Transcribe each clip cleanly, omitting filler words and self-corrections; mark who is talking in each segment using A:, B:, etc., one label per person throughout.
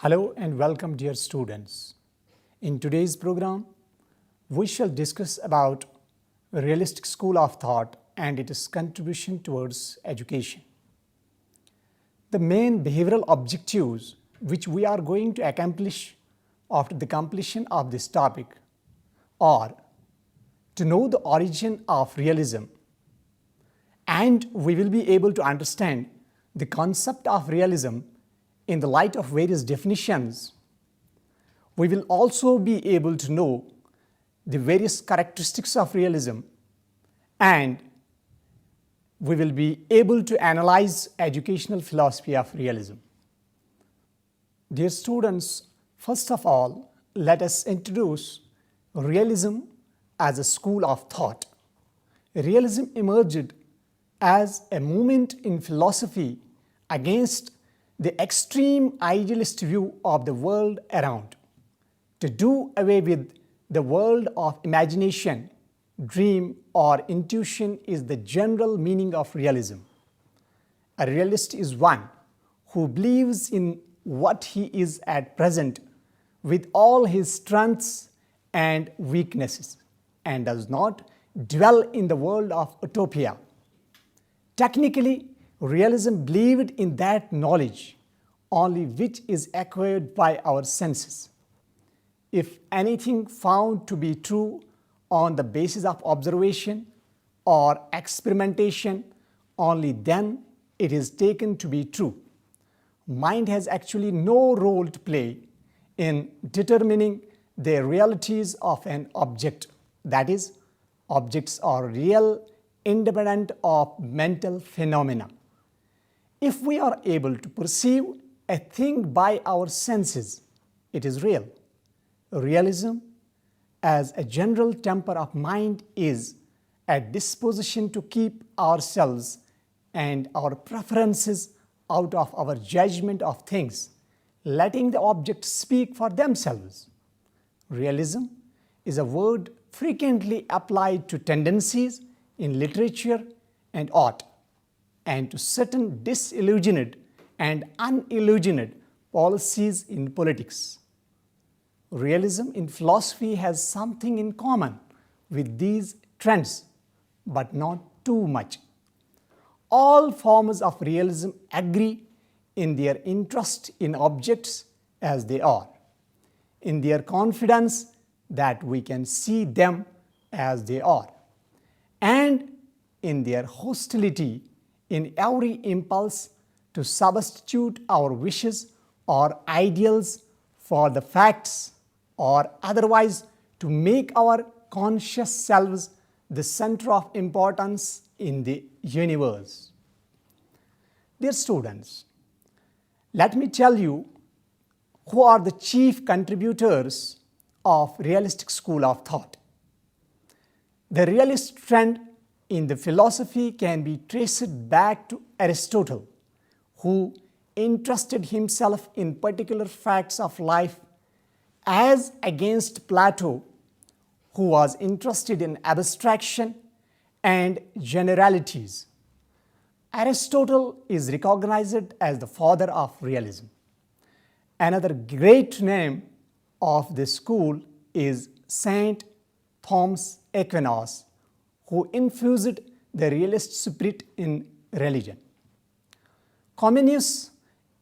A: Hello and welcome, dear students. In today's program, we shall discuss about realistic school of thought and its contribution towards education. The main behavioral objectives which we are going to accomplish after the completion of this topic are to know the origin of realism, and we will be able to understand the concept of realism in the light of various definitions. We will also be able to know the various characteristics of realism, and we will be able to analyze educational philosophy of realism. Dear students, first of all, let us introduce realism as a school of thought. Realism emerged as a movement in philosophy against the extreme idealist view of the world around. To do away with the world of imagination, dream, or intuition is the general meaning of realism. A realist is one who believes in what he is at present with all his strengths and weaknesses and does not dwell in the world of utopia. Technically, realism believed in that knowledge only which is acquired by our senses. If anything found to be true on the basis of observation or experimentation, only then it is taken to be true. Mind has actually no role to play in determining the realities of an object. That is, objects are real, independent of mental phenomena. If we are able to perceive a thing by our senses, it is real. Realism, as a general temper of mind, is a disposition to keep ourselves and our preferences out of our judgment of things, letting the objects speak for themselves. Realism is a word frequently applied to tendencies in literature and art, and to certain disillusioned and unillusioned policies in politics. Realism in philosophy has something in common with these trends, but not too much. All forms of realism agree in their interest in objects as they are, in their confidence that we can see them as they are, and in their hostility in every impulse to substitute our wishes or ideals for the facts, or otherwise to make our conscious selves the center of importance in the universe. Dear students, let me tell you who are the chief contributors of realistic school of thought. The realist trend in the philosophy can be traced back to Aristotle, who interested himself in particular facts of life, as against Plato, who was interested in abstraction and generalities. Aristotle is recognized as the father of realism. Another great name of this school is Saint Thomas Aquinas, who infused the realist spirit in religion. Comenius,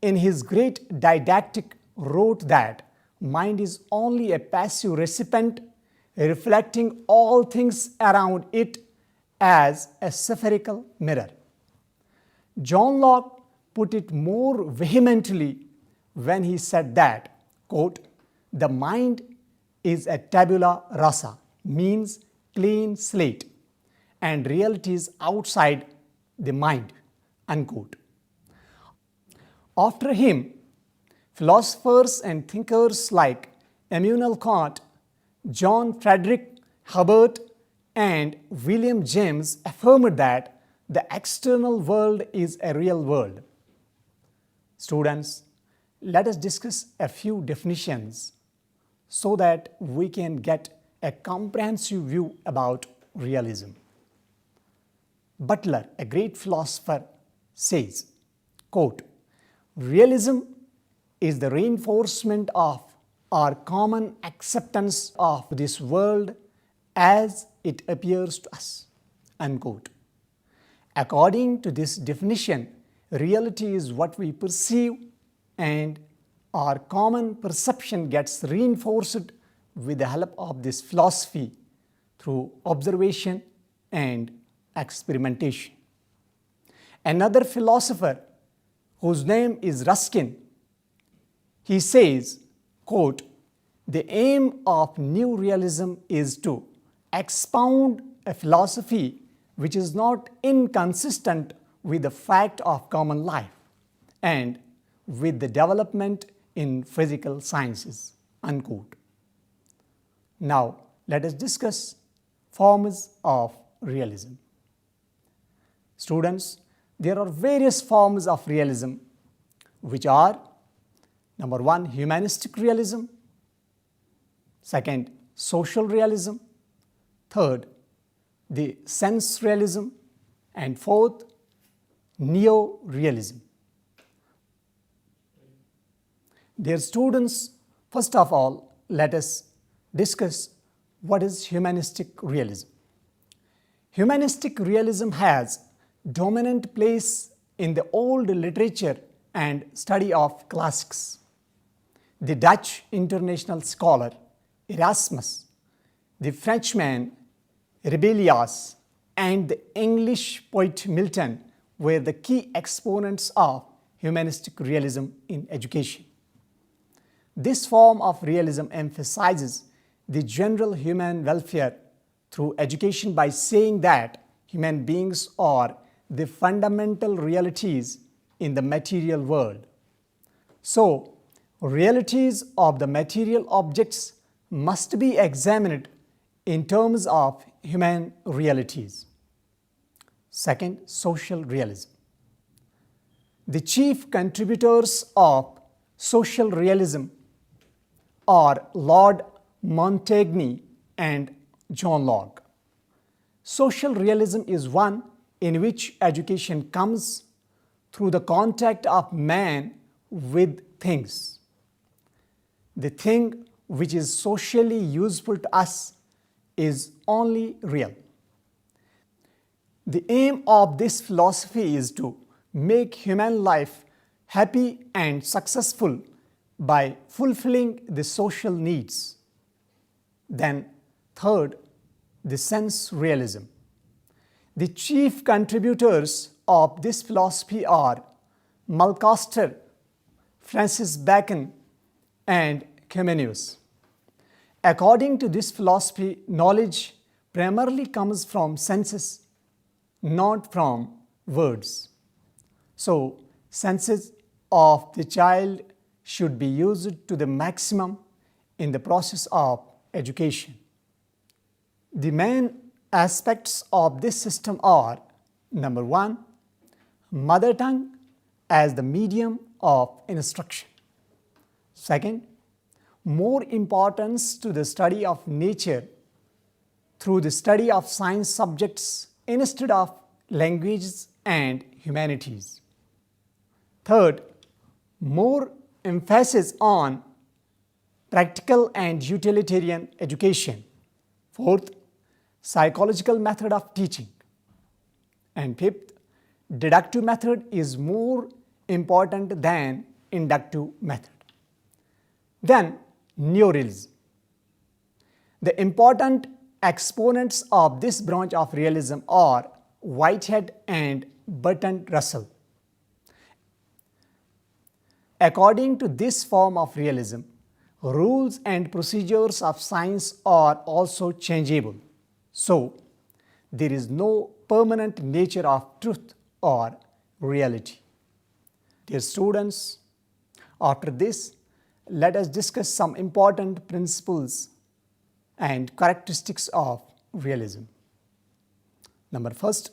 A: in his great didactic, wrote that mind is only a passive recipient reflecting all things around it as a spherical mirror. John Locke put it more vehemently when he said that, quote, "The mind is a tabula rasa," means clean slate, and reality is outside the mind, unquote. After him, philosophers and thinkers like Immanuel Kant, John Frederick Herbert, and William James affirmed that the external world is a real world. Students, let us discuss a few definitions so that we can get a comprehensive view about realism. Butler, a great philosopher, says, quote, "Realism is the reinforcement of our common acceptance of this world as it appears to us. Unquote. According to this definition, reality is what we perceive, and our common perception gets reinforced with the help of this philosophy through observation and experimentation. Another philosopher, whose name is Ruskin, he says, quote, "The aim of new realism is to expound a philosophy which is not inconsistent with the fact of common life and with the development in physical sciences." Unquote. Now, let us discuss forms of realism. Students, there are various forms of realism, which are: number one, humanistic realism; second, social realism; third, the sense realism; and fourth, neo-realism. Dear students, first of all, let us discuss what is humanistic realism. Humanistic realism has dominant place in the old literature and study of classics. The Dutch international scholar Erasmus, the Frenchman Rabelais, and the English poet Milton were the key exponents of humanistic realism in education. This form of realism emphasizes the general human welfare through education by saying that human beings are the fundamental realities in the material world. So, realities of the material objects must be examined in terms of human realities. Second, social realism. The chief contributors of social realism are Lord Montaigne and John Locke. Social realism is one in which education comes through the contact of man with things. The thing which is socially useful to us is only real. The aim of this philosophy is to make human life happy and successful by fulfilling the social needs. Then, third, the sense realism. The chief contributors of this philosophy are Mulcaster, Francis Bacon, and Comenius. According to this philosophy, knowledge primarily comes from senses, not from words. So, senses of the child should be used to the maximum in the process of education. The main aspects of this system are: number one, mother tongue as the medium of instruction; second, more importance to the study of nature through the study of science subjects instead of languages and humanities; third, more emphasis on practical and utilitarian education; fourth, psychological method of teaching; and fifth, deductive method is more important than inductive method. Then, neo-realism. The important exponents of this branch of realism are Whitehead and Bertrand Russell. According to this form of realism, rules and procedures of science are also changeable. So, there is no permanent nature of truth or reality. Dear students, after this, let us discuss some important principles and characteristics of realism. Number first,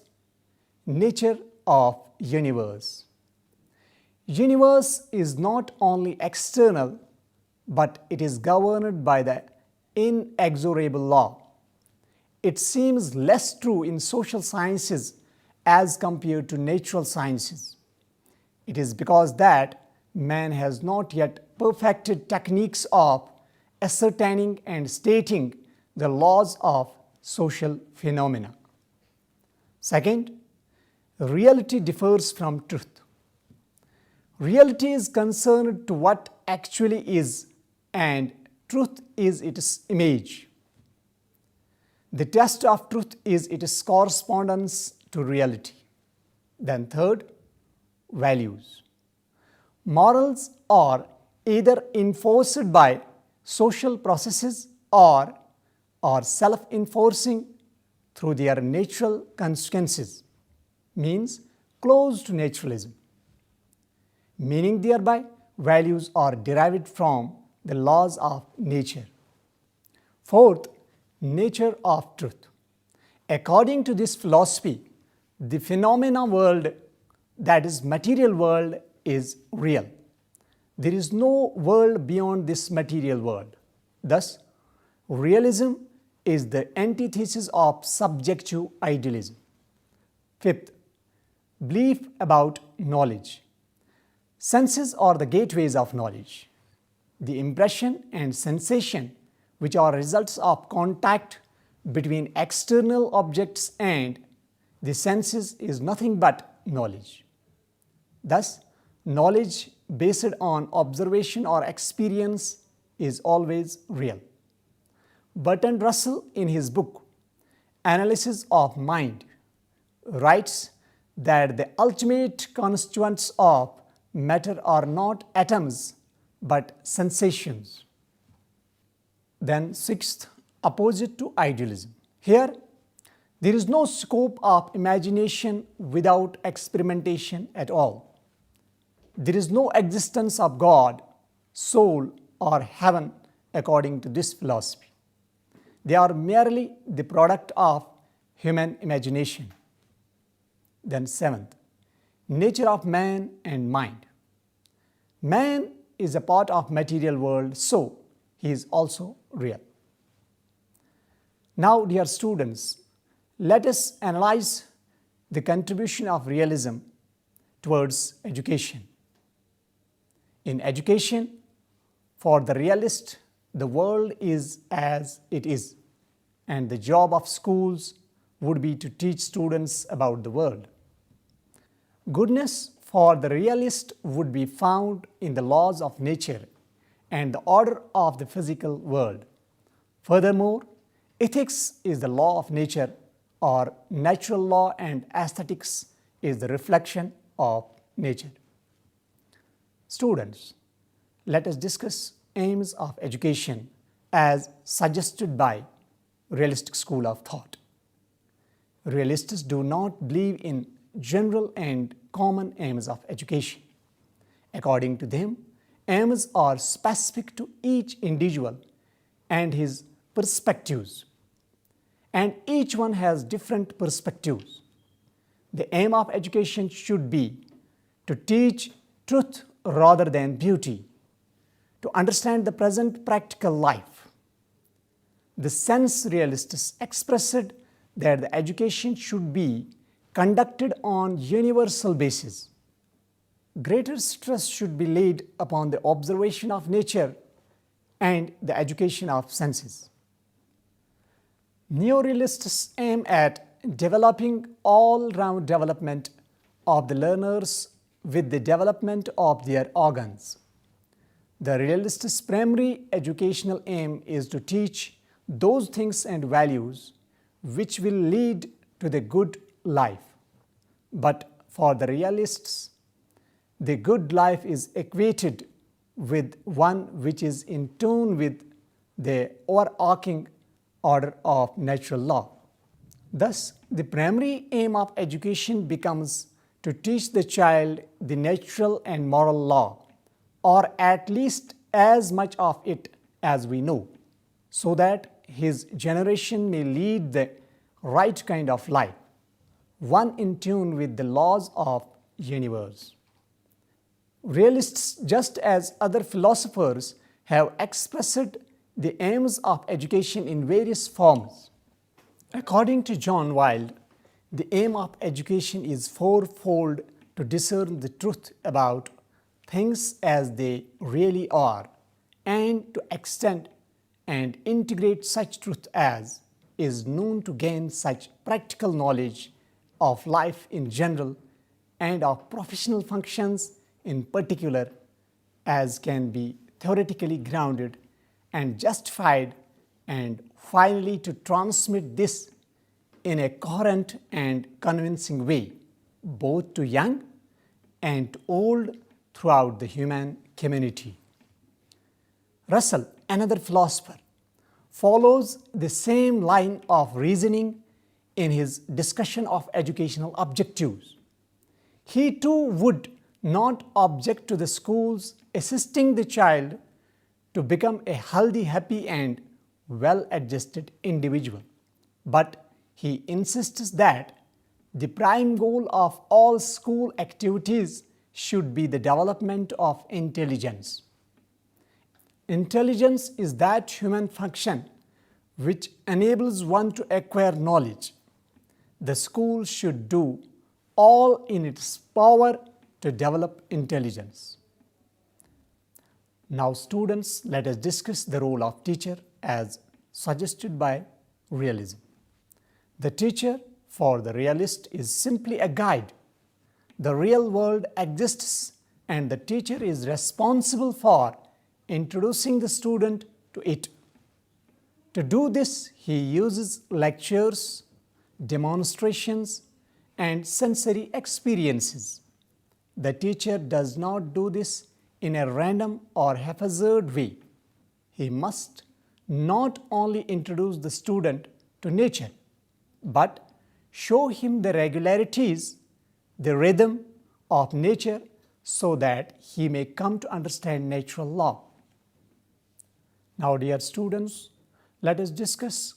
A: nature of universe. Universe is not only external, but it is governed by the inexorable law. It seems less true in social sciences as compared to natural sciences. It is because that man has not yet perfected techniques of ascertaining and stating the laws of social phenomena. Second, reality differs from truth. Reality is concerned to what actually is, and truth is its image. The test of truth is its correspondence to reality. Then third, values. Morals are either enforced by social processes or are self-enforcing through their natural consequences, means close to naturalism. Meaning thereby, values are derived from the laws of nature. Fourth, nature of truth. According to this philosophy, the phenomena world, that is material world, is real. There is no world beyond this material world. Thus, realism is the antithesis of subjective idealism. Fifth, belief about knowledge. Senses are the gateways of knowledge. The impression and sensation, which are results of contact between external objects and the senses, is nothing but knowledge. Thus, knowledge based on observation or experience is always real. Bertrand Russell, in his book Analysis of Mind, writes that the ultimate constituents of matter are not atoms but sensations. Then sixth, opposite to idealism. Here, there is no scope of imagination without experimentation at all. There is no existence of God, soul, or heaven according to this philosophy. They are merely the product of human imagination. Then seventh, nature of man and mind. Man is a part of material world, so he is also real. Now, dear students, let us analyze the contribution of realism towards education. In education, for the realist, the world is as it is, and the job of schools would be to teach students about the world. Goodness for the realist would be found in the laws of nature and the order of the physical world. Furthermore, ethics is the law of nature, or natural law, and aesthetics is the reflection of nature. Students, let us discuss aims of education as suggested by realistic school of thought. Realists do not believe in general and common aims of education. According to them, aims are specific to each individual and his perspectives, and each one has different perspectives. The aim of education should be to teach truth rather than beauty, to understand the present practical life. The sense realists expressed that the education should be conducted on universal basis. Greater stress should be laid upon the observation of nature and the education of senses. Neorealists aim at developing all-round development of the learners with the development of their organs. The realists' primary educational aim is to teach those things and values which will lead to the good life. But for the realists, the good life is equated with one which is in tune with the overarching order of natural law. Thus, the primary aim of education becomes to teach the child the natural and moral law, or at least as much of it as we know, so that his generation may lead the right kind of life, one in tune with the laws of universe. Realists, just as other philosophers, have expressed the aims of education in various forms. According to John Wilde, the aim of education is fourfold: to discern the truth about things as they really are and to extend and integrate such truth as is known to gain such practical knowledge of life in general and of professional functions in particular as can be theoretically grounded and justified, and finally to transmit this in a coherent and convincing way both to young and to old throughout the human community. Russell, another philosopher, follows the same line of reasoning in his discussion of educational objectives. He too would not object to the schools assisting the child to become a healthy, happy and well-adjusted individual, but he insists that the prime goal of all school activities should be the development of intelligence. Intelligence is that human function which enables one to acquire knowledge. The school should do all in its power to develop intelligence. Now students, let us discuss the role of teacher as suggested by realism. The teacher for the realist is simply a guide. The real world exists and the teacher is responsible for introducing the student to it. To do this, he uses lectures, demonstrations, and sensory experiences. The teacher does not do this in a random or haphazard way. He must not only introduce the student to nature, but show him the regularities, the rhythm of nature so that he may come to understand natural law. Now, dear students, let us discuss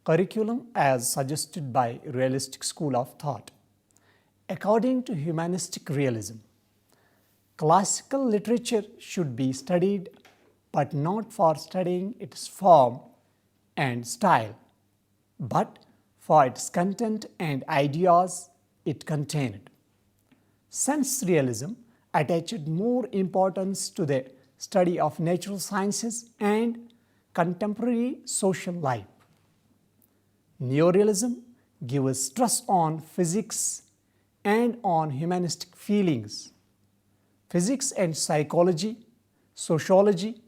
A: curriculum as suggested by realistic school of thought. According to humanistic realism, classical literature should be studied but not for studying its form and style, but for its content and ideas it contained. Sense realism attached more importance to the study of natural sciences and contemporary social life. Neorealism gives stress on physics and on humanistic feelings. Physics and psychology, sociology,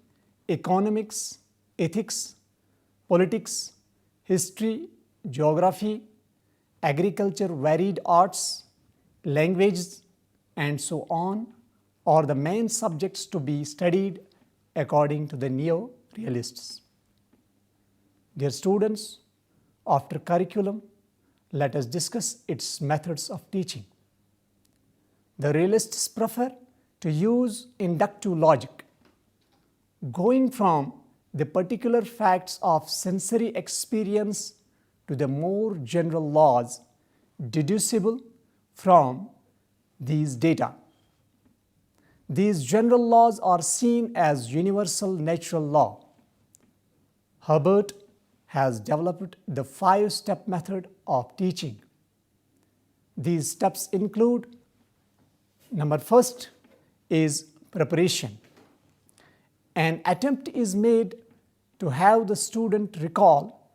A: economics, ethics, politics, history, geography, agriculture, varied arts, languages, and so on are the main subjects to be studied according to the neo-realists. Dear students, after curriculum, let us discuss its methods of teaching. The realists prefer to use inductive logic, going from the particular facts of sensory experience to the more general laws deducible from these data. These general laws are seen as universal natural law. Herbert has developed the 5-step method of teaching. These steps include: number first is preparation. An attempt is made to have the student recall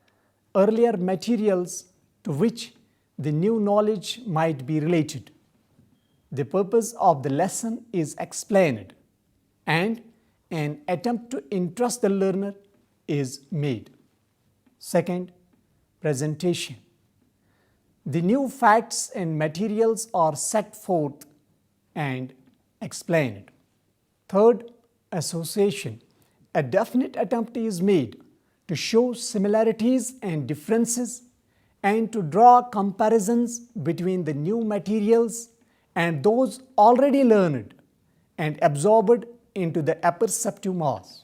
A: earlier materials to which the new knowledge might be related. The purpose of the lesson is explained, and an attempt to interest the learner is made. Second, presentation. The new facts and materials are set forth and explained. Third, association. A definite attempt is made to show similarities and differences and to draw comparisons between the new materials and those already learned and absorbed into the apperceptive mass.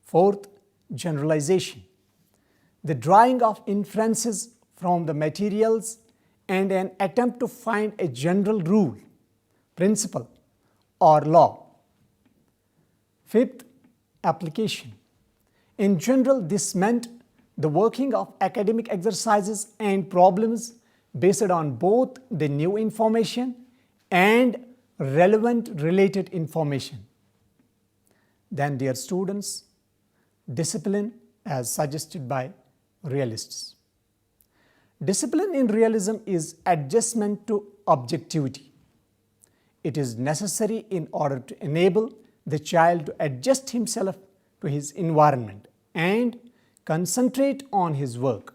A: Fourth, generalization. The drawing of inferences from the materials and an attempt to find a general rule, principle, or law. Fifth, application. In general, this meant the working of academic exercises and problems based on both the new information and relevant related information. Then, dear students, discipline as suggested by realists. Discipline in realism is adjustment to objectivity. It is necessary in order to enable the child to adjust himself to his environment and concentrate on his work.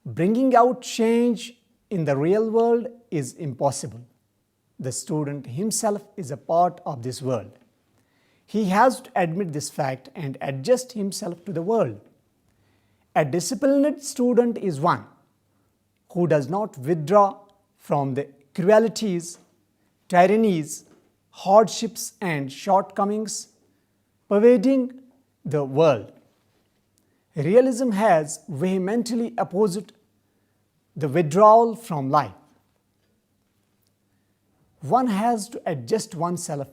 A: Bringing out change in the real world is impossible. The student himself is a part of this world. He has to admit this fact and adjust himself to the world. A disciplined student is one who does not withdraw from the cruelties, tyrannies, hardships, and shortcomings pervading the world. Realism has vehemently opposed the withdrawal from life. One has to adjust oneself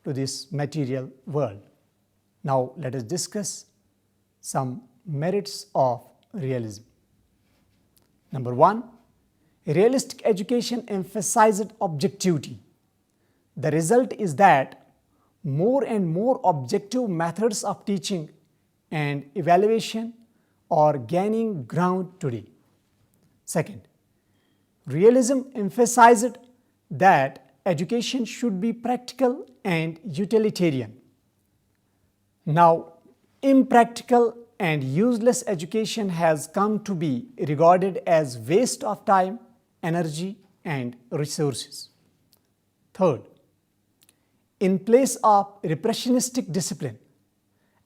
A: to this material world. Now let us discuss some merits of realism. Number one, realistic education emphasizes objectivity. The result is that more and more objective methods of teaching and evaluation are gaining ground today. Second, realism emphasizes that education should be practical and utilitarian. Now, impractical and useless education has come to be regarded as waste of time, energy, and resources. Third, in place of repressionistic discipline,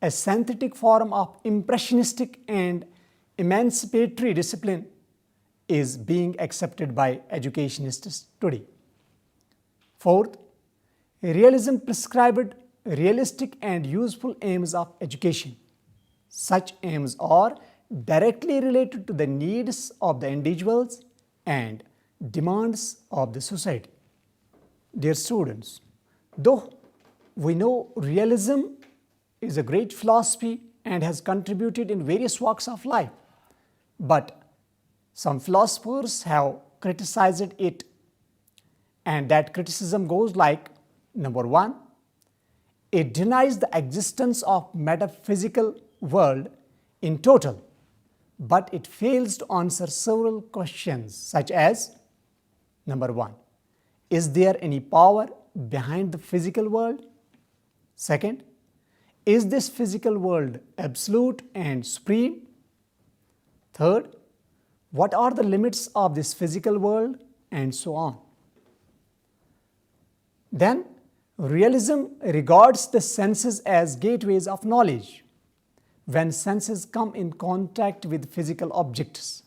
A: a synthetic form of impressionistic and emancipatory discipline is being accepted by educationists today. Fourth, realism prescribed realistic and useful aims of education. Such aims are directly related to the needs of the individuals and demands of the society. Dear students, though we know realism is a great philosophy and has contributed in various walks of life, but some philosophers have criticized it, and that criticism goes like, number one, it denies the existence of metaphysical world in total, but it fails to answer several questions such as, number one, is there any power behind the physical world? Second, is this physical world absolute and supreme? Third, what are the limits of this physical world? And so on. Then, realism regards the senses as gateways of knowledge. When senses come in contact with physical objects.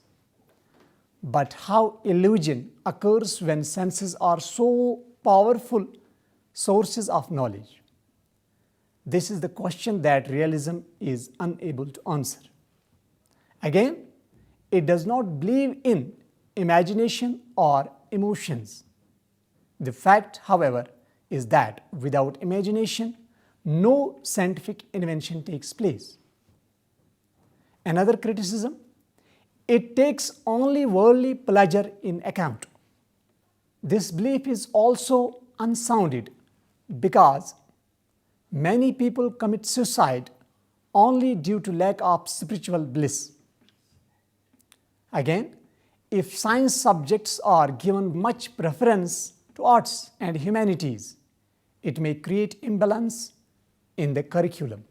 A: But how illusion occurs when senses are so powerful sources of knowledge? This is the question that realism is unable to answer. Again, it does not believe in imagination or emotions. The fact, however, is that without imagination, no scientific invention takes place. Another criticism, it takes only worldly pleasure in account. This belief is also unsounded because many people commit suicide only due to lack of spiritual bliss. Again, if science subjects are given much preference to arts and humanities, it may create imbalance in the curriculum.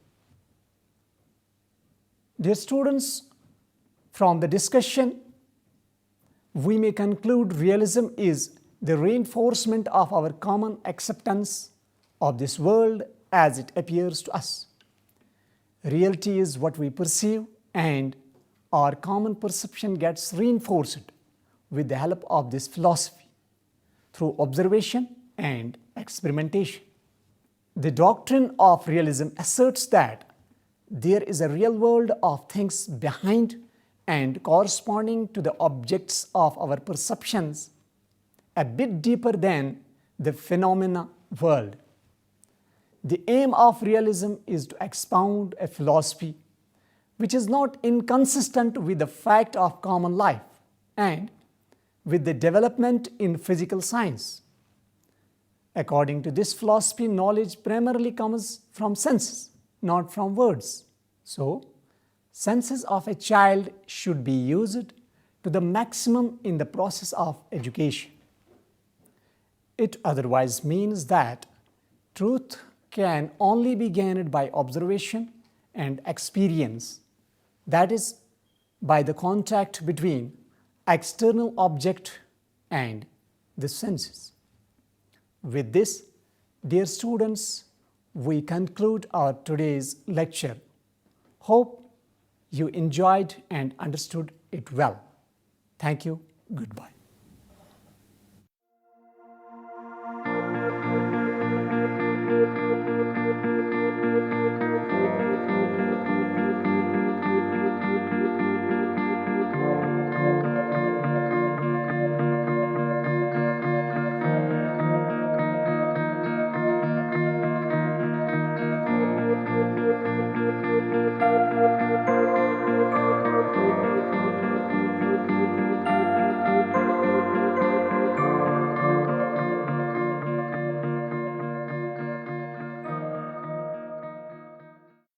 A: Dear students, from the discussion, we may conclude realism is the reinforcement of our common acceptance of this world as it appears to us. Reality is what we perceive, and our common perception gets reinforced with the help of this philosophy through observation and experimentation. The doctrine of realism asserts that there is a real world of things behind and corresponding to the objects of our perceptions, a bit deeper than the phenomena world. The aim of realism is to expound a philosophy which is not inconsistent with the fact of common life and with the development in physical science. According to this philosophy, knowledge primarily comes from senses, not from words. So, senses of a child should be used to the maximum in the process of education. It otherwise means that truth can only be gained by observation and experience, that is, by the contact between external object and the senses. With this, dear students, we conclude our today's lecture. Hope you enjoyed and understood it well. Thank you. Goodbye.